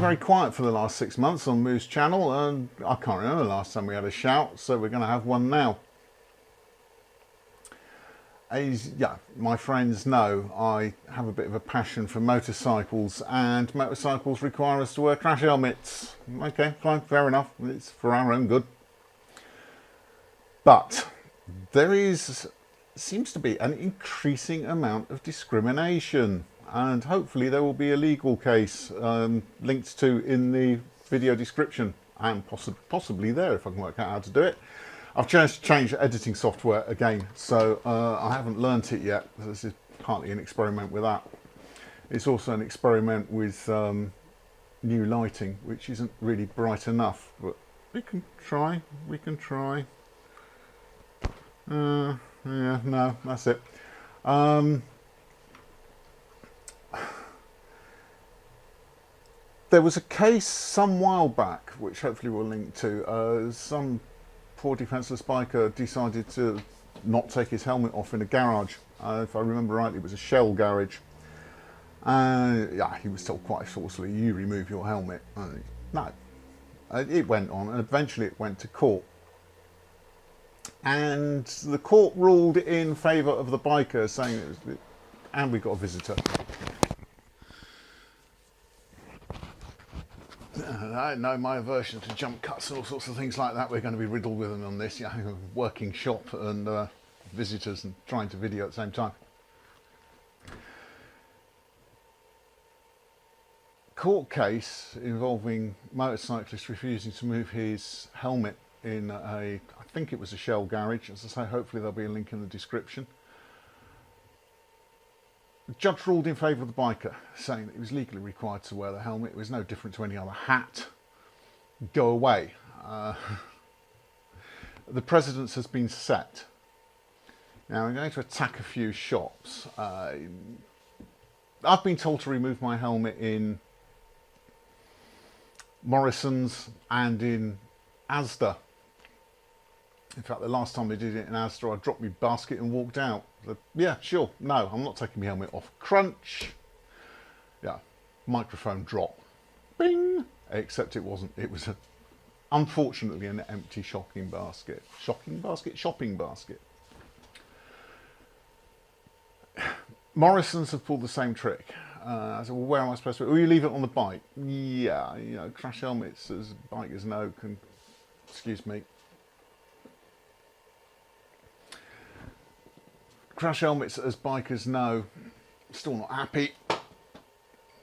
very quiet for the last 6 months on Moo's channel, and I can't remember the last time we had a shout, so we're going to have one now. As my friends know, I have a bit of a passion for motorcycles, and motorcycles require us to wear crash helmets. Okay, fine, fair enough, it's for our own good. But there seems to be an increasing amount of discrimination, and hopefully there will be a legal case linked to in the video description, and possibly there if I can work out how to do it. I've just changed editing software again, so I haven't learnt it yet. This is partly an experiment with that. It's also an experiment with new lighting, which isn't really bright enough, but we can try. Yeah, no, that's it. There was a case some while back, which hopefully we'll link to. Some poor defenceless biker decided to not take his helmet off in a garage. If I remember rightly, it was a Shell garage. Yeah, he was told quite forcefully, "You remove your helmet." No. It went on, and eventually it went to court. And the court ruled in favour of the biker, saying it was, and we got a visitor. I know my aversion to jump cuts and all sorts of things like that. We're going to be riddled with them on this. Working shop and visitors and trying to video at the same time. Court case involving motorcyclist refusing to move his helmet in I think it was a Shell garage. As I say, hopefully there'll be a link in the description. The judge ruled in favour of the biker, saying that he was legally required to wear the helmet. It was no different to any other hat. Go away. The precedence has been set. Now I'm going to attack a few shops. I've been told to remove my helmet in Morrison's and in Asda. In fact, the last time I did it in Asda, I dropped my basket and walked out. Yeah, sure. No, I'm not taking my helmet off. Crunch. Yeah, microphone drop. Bing. Except it wasn't. It was, unfortunately, an empty shopping basket. Shopping basket. Morrison's have pulled the same trick. I said, well, where am I supposed to put it? Will you leave it on the bike? Yeah, crash helmets, as bikers know, can, excuse me, crash helmets, as bikers know, still not happy.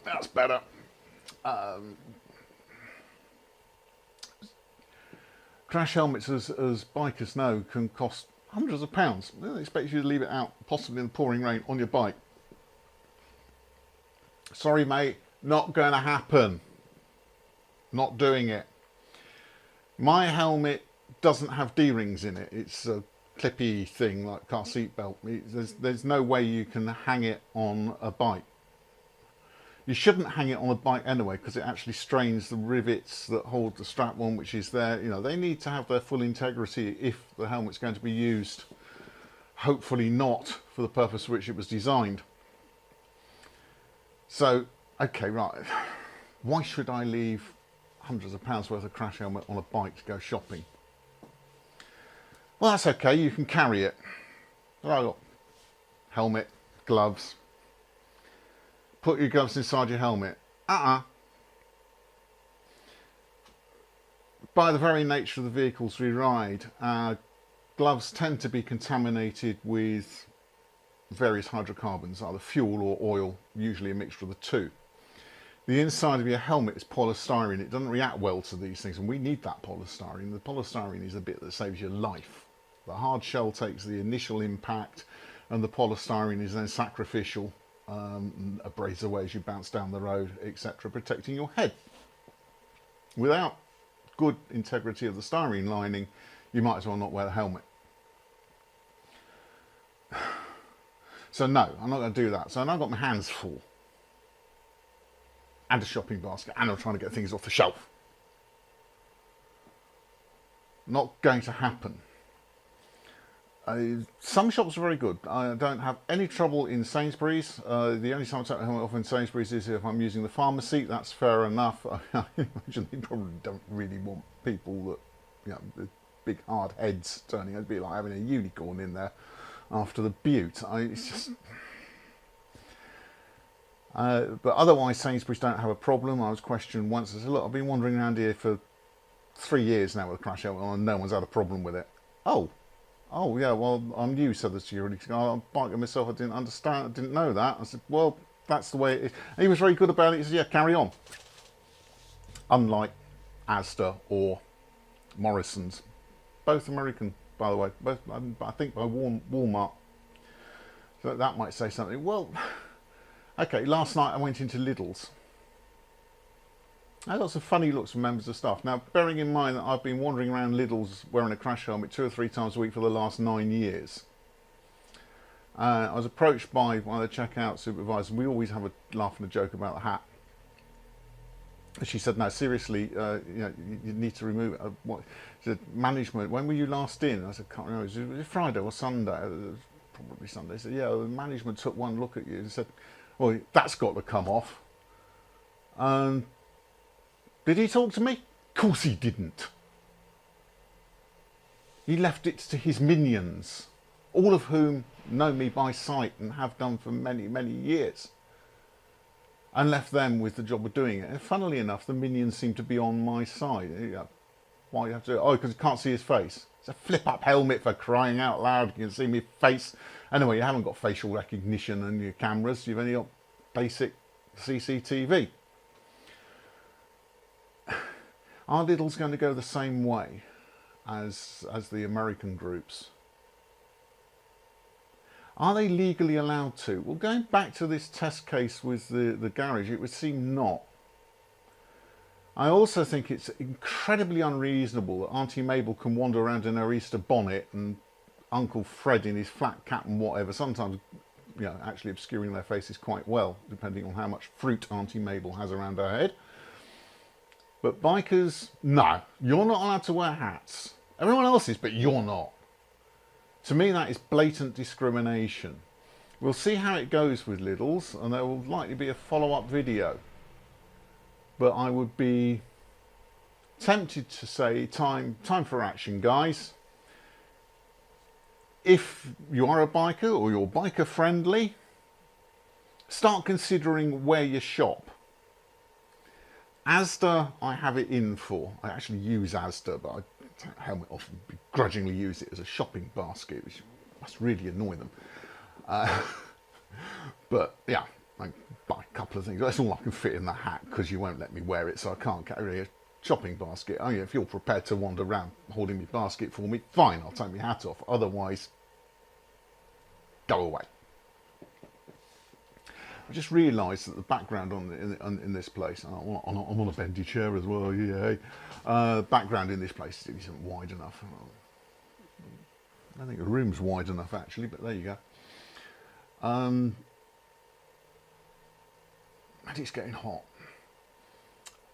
That's better. Crash helmets, as bikers know, can cost hundreds of pounds. They expect you to leave it out, possibly in the pouring rain, on your bike. Sorry, mate, not going to happen. Not doing it. My helmet doesn't have D-rings in it. It's a clippy thing like car seat belt. There's no way you can hang it on a bike. You shouldn't hang it on a bike anyway, because it actually strains the rivets that hold the strap on, which is there. They need to have their full integrity if the helmet's going to be used. Hopefully not for the purpose for which it was designed. So, okay, right. Why should I leave hundreds of pounds worth of crash helmet on a bike to go shopping? Well, that's okay, you can carry it. So I've got helmet, gloves. Put your gloves inside your helmet. By the very nature of the vehicles we ride, gloves tend to be contaminated with various hydrocarbons, either fuel or oil, usually a mixture of the two. The inside of your helmet is polystyrene. It doesn't react well to these things, and we need that polystyrene. The polystyrene is the bit that saves your life. The hard shell takes the initial impact, and the polystyrene is then sacrificial, abrades away as you bounce down the road, etc., protecting your head. Without good integrity of the styrene lining, you might as well not wear the helmet. So no, I'm not going to do that. So now I've got my hands full. And a shopping basket. And I'm trying to get things off the shelf. Not going to happen. Some shops are very good. I don't have any trouble in Sainsbury's. The only time I take my helmet off in Sainsbury's is if I'm using the pharmacy. That's fair enough. I imagine they probably don't really want people that, the big hard heads turning. It'd be like having a unicorn in there after the Butte. It's just. But otherwise, Sainsbury's don't have a problem. I was questioned once. I said, look, I've been wandering around here for 3 years now with a crash helmet on, and no one's had a problem with it. Oh yeah, well, I'm new, said the security guy. I'm biking myself, I didn't understand, I didn't know that. I said, well, that's the way it is. And he was very good about it. He said, yeah, carry on. Unlike Asda or Morrison's. Both American, by the way. Both, I think by Walmart. So that might say something. Well, okay, last night I went into Lidl's. I got some funny looks from members of staff. Now, bearing in mind that I've been wandering around Lidl's wearing a crash helmet 2 or 3 times a week for the last 9 years. I was approached by one of the checkout supervisors. We always have a laugh and a joke about the hat. And she said, no, seriously, you need to remove it. What? She said, management, when were you last in? I said, can't remember. Was it Friday or Sunday? It was probably Sunday. She said, yeah, the management took one look at you and said, well, that's got to come off. Did he talk to me? Of course he didn't. He left it to his minions, all of whom know me by sight and have done for many, many years, and left them with the job of doing it. And funnily enough, the minions seem to be on my side. Why you have to do it? Oh, because you can't see his face. It's a flip-up helmet, for crying out loud. You can see my face. Anyway, you haven't got facial recognition on your cameras. You've only got basic CCTV. Are Lidl's going to go the same way as the American groups? Are they legally allowed to? Well, going back to this test case with the garage, it would seem not. I also think it's incredibly unreasonable that Auntie Mabel can wander around in her Easter bonnet and Uncle Fred in his flat cap and whatever, sometimes actually obscuring their faces quite well, depending on how much fruit Auntie Mabel has around her head. But bikers, no, you're not allowed to wear hats. Everyone else is, but you're not. To me, that is blatant discrimination. We'll see how it goes with Lidl's, and there will likely be a follow-up video. But I would be tempted to say, time for action, guys. If you are a biker or you're biker friendly, start considering where you shop. Asda, I have it in for. I actually use Asda, but I take the helmet off and begrudgingly use it as a shopping basket, which must really annoy them. But yeah, I buy a couple of things. That's all I can fit in the hat because you won't let me wear it, so I can't carry a shopping basket. Oh yeah, if you're prepared to wander around holding my basket for me, fine, I'll take my hat off. Otherwise, go away. I just realised that the background in this place, I'm on a bendy chair as well, yeah. Background in this place isn't wide enough. I don't think the room's wide enough actually, but there you go. And it's getting hot.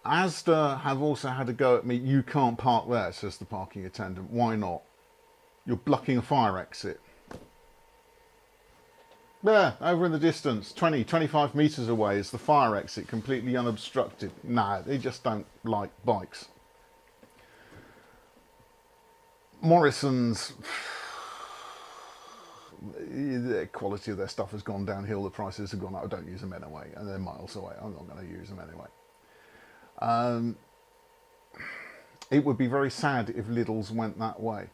Asda have also had a go at me. You can't park there, says the parking attendant. Why not? You're blocking a fire exit. There, over in the distance, 25 metres away is the fire exit, completely unobstructed. Nah, they just don't like bikes. Morrison's, the quality of their stuff has gone downhill, the prices have gone up. I don't use them anyway, and they're miles away. I'm not going to use them anyway. It would be very sad if Lidl's went that way.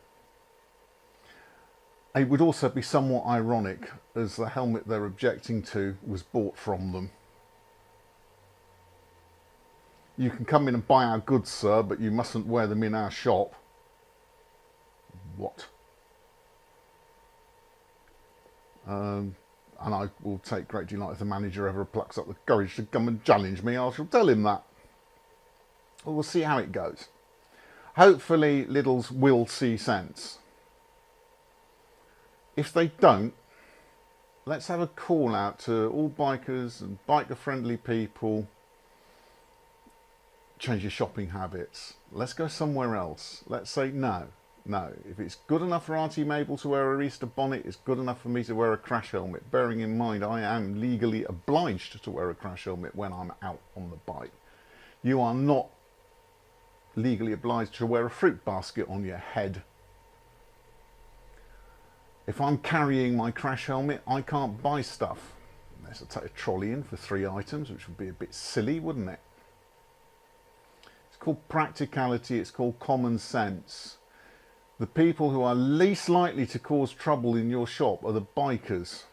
It would also be somewhat ironic, as the helmet they're objecting to was bought from them. You can come in and buy our goods, sir, but you mustn't wear them in our shop. What? And I will take great delight if the manager ever plucks up the courage to come and challenge me. I shall tell him that. Well, we'll see how it goes. Hopefully Lidl's will see sense. If they don't, let's have a call out to all bikers and biker friendly people. Change your shopping habits. Let's go somewhere else. Let's say no. No, if it's good enough for Auntie Mabel to wear her Easter bonnet, it's good enough for me to wear a crash helmet. Bearing in mind, I am legally obliged to wear a crash helmet when I'm out on the bike. You are not legally obliged to wear a fruit basket on your head. If I'm carrying my crash helmet, I can't buy stuff. Unless I take a trolley in for 3 items, which would be a bit silly, wouldn't it? It's called practicality, it's called common sense. The people who are least likely to cause trouble in your shop are the bikers.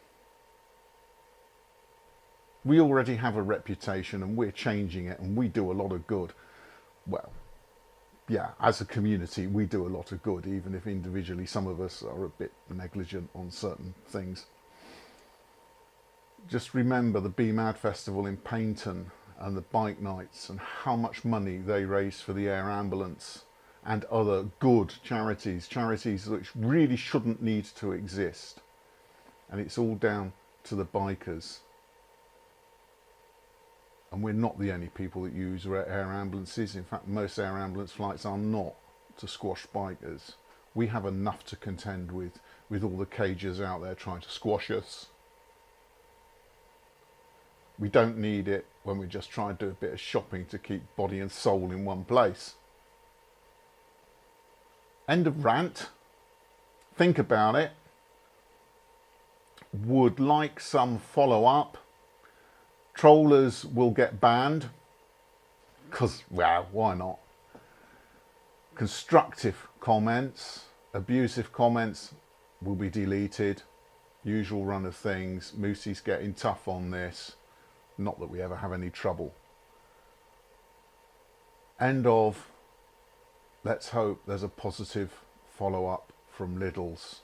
We already have a reputation and we're changing it, and we do a lot of good. Well, yeah, as a community we do a lot of good, even if individually some of us are a bit negligent on certain things. Just remember the Be Mad Festival in Paignton and the bike nights and how much money they raise for the air ambulance and other good charities which really shouldn't need to exist. And it's all down to the bikers. And we're not the only people that use air ambulances. In fact, most air ambulance flights are not to squash bikers. We have enough to contend with all the cages out there trying to squash us. We don't need it when we just try and do a bit of shopping to keep body and soul in one place. End of rant. Think about it. Would like some follow-up. Trollers will get banned. Because, well, why not? Constructive comments, abusive comments will be deleted. Usual run of things. Moosey's getting tough on this. Not that we ever have any trouble. End of. Let's hope there's a positive follow-up from Lidl's.